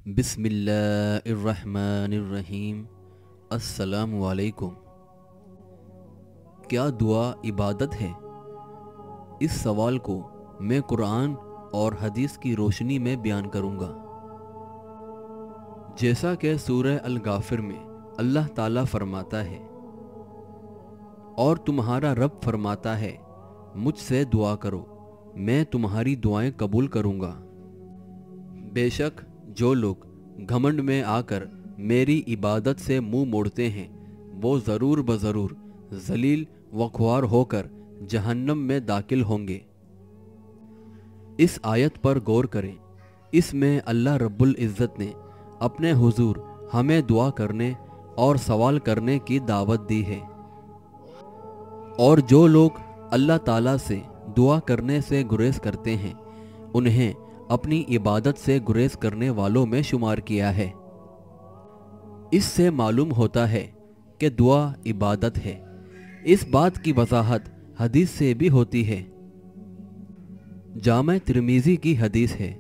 بسم اللہ الرحمن الرحیم۔ السلام علیکم۔ کیا دعا عبادت ہے؟ اس سوال کو میں قرآن اور حدیث کی روشنی میں بیان کروں گا۔ جیسا کہ سورہ الغافر میں اللہ تعالیٰ فرماتا ہے، اور تمہارا رب فرماتا ہے مجھ سے دعا کرو، میں تمہاری دعائیں قبول کروں گا۔ بے شک جو لوگ گھمنڈ میں آ کر میری عبادت سے منہ موڑتے ہیں وہ ضرور بضرور ذلیل و خوار ہو کر جہنم میں داخل ہوں گے۔ اس آیت پر غور کریں۔ اس میں اللہ رب العزت نے اپنے حضور ہمیں دعا کرنے اور سوال کرنے کی دعوت دی ہے، اور جو لوگ اللہ تعالیٰ سے دعا کرنے سے گریز کرتے ہیں انہیں اپنی عبادت سے گریز کرنے والوں میں شمار کیا ہے۔ اس سے معلوم ہوتا ہے کہ دعا عبادت ہے۔ اس بات کی وضاحت حدیث سے بھی ہوتی ہے۔ جامع ترمذی کی حدیث ہے،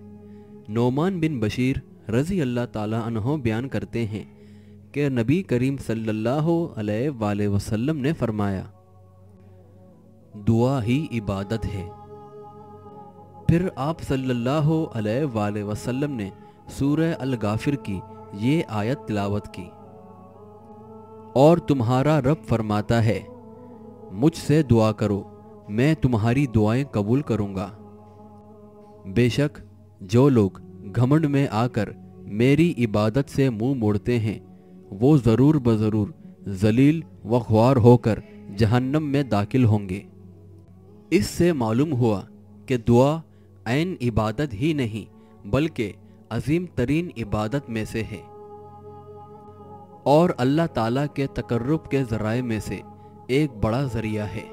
نعمان بن بشیر رضی اللہ تعالیٰ عنہ بیان کرتے ہیں کہ نبی کریم صلی اللہ علیہ وآلہ وسلم نے فرمایا، دعا ہی عبادت ہے۔ پھر آپ صلی اللہ علیہ وآلہ وسلم نے سورہ الغافر کی یہ آیت تلاوت کی، اور تمہارا رب فرماتا ہے مجھ سے دعا کرو، میں تمہاری دعائیں قبول کروں گا۔ بے شک جو لوگ گھمنڈ میں آ کر میری عبادت سے منہ موڑتے ہیں وہ ضرور بضرور ذلیل و خوار ہو کر جہنم میں داخل ہوں گے۔ اس سے معلوم ہوا کہ دعا عین عبادت ہی نہیں بلکہ عظیم ترین عبادت میں سے ہے، اور اللہ تعالیٰ کے تقرب کے ذرائع میں سے ایک بڑا ذریعہ ہے۔